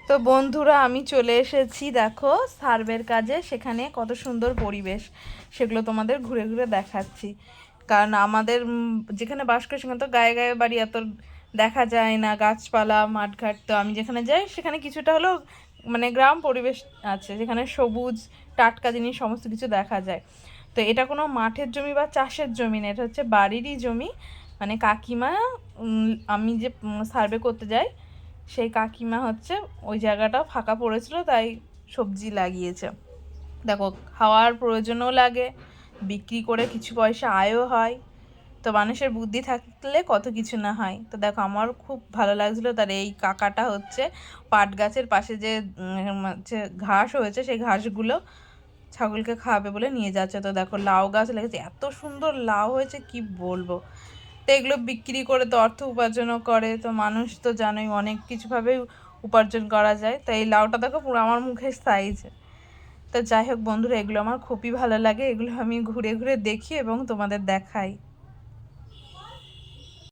তো বন্ধুরা আমি চলে এসেছি দেখো সার্ভের কাজে। সেখানে কত সুন্দর পরিবেশ সেগুলো তোমাদের ঘুরে ঘুরে দেখাচ্ছি। কারণ আমাদের যেখানে বাস করি সেখানে তো গায়ে গায়ে বাড়ি এত দেখা যায় না, গাছপালা মাঠঘাট। তো আমি যেখানে যাই সেখানে কিছুটা হলেও মানে গ্রাম পরিবেশ আছে, যেখানে সবুজ টাটকা জিনিস সমস্ত কিছু দেখা যায়। তো এটা কোনো মাঠের জমি বা চাষের জমি না, এটা হচ্ছে বাড়িরই জমি। মানে কাকিমা, আমি যে সার্ভে করতে যাই সেই কাকিমা হচ্ছে ওই জায়গাটা ফাঁকা পড়েছিল তাই সবজি লাগিয়েছে। দেখো, খাওয়ার প্রয়োজনও লাগে, বিক্রি করে কিছু পয়সা আয়ও হয়। তো মানুষের বুদ্ধি থাকলে কত কিছু না হয়। তো দেখো আমার খুব ভালো লাগছিলো। তার এই কাকাটা হচ্ছে পাট গাছের পাশে যে হচ্ছে ঘাস হয়েছে সেই ঘাসগুলো ছাগলকে খাওয়াবে বলে নিয়ে যাচ্ছে। তো দেখো লাউ গাছ লেগেছে, এত সুন্দর লাউ হয়েছে কি বলবো। তো এগুলো বিক্রি করে তো অর্থ উপার্জনও করে। তো মানুষ তো জানোই অনেক কিছুভাবে উপার্জন করা যায়। তো এই লাউটা দেখো পুরো আমার মুখের সাইজ। তো যাই হোক বন্ধুরা, এগুলো আমার খুবই ভালো লাগে, এগুলো আমি ঘুরে ঘুরে দেখি এবং তোমাদের দেখাই।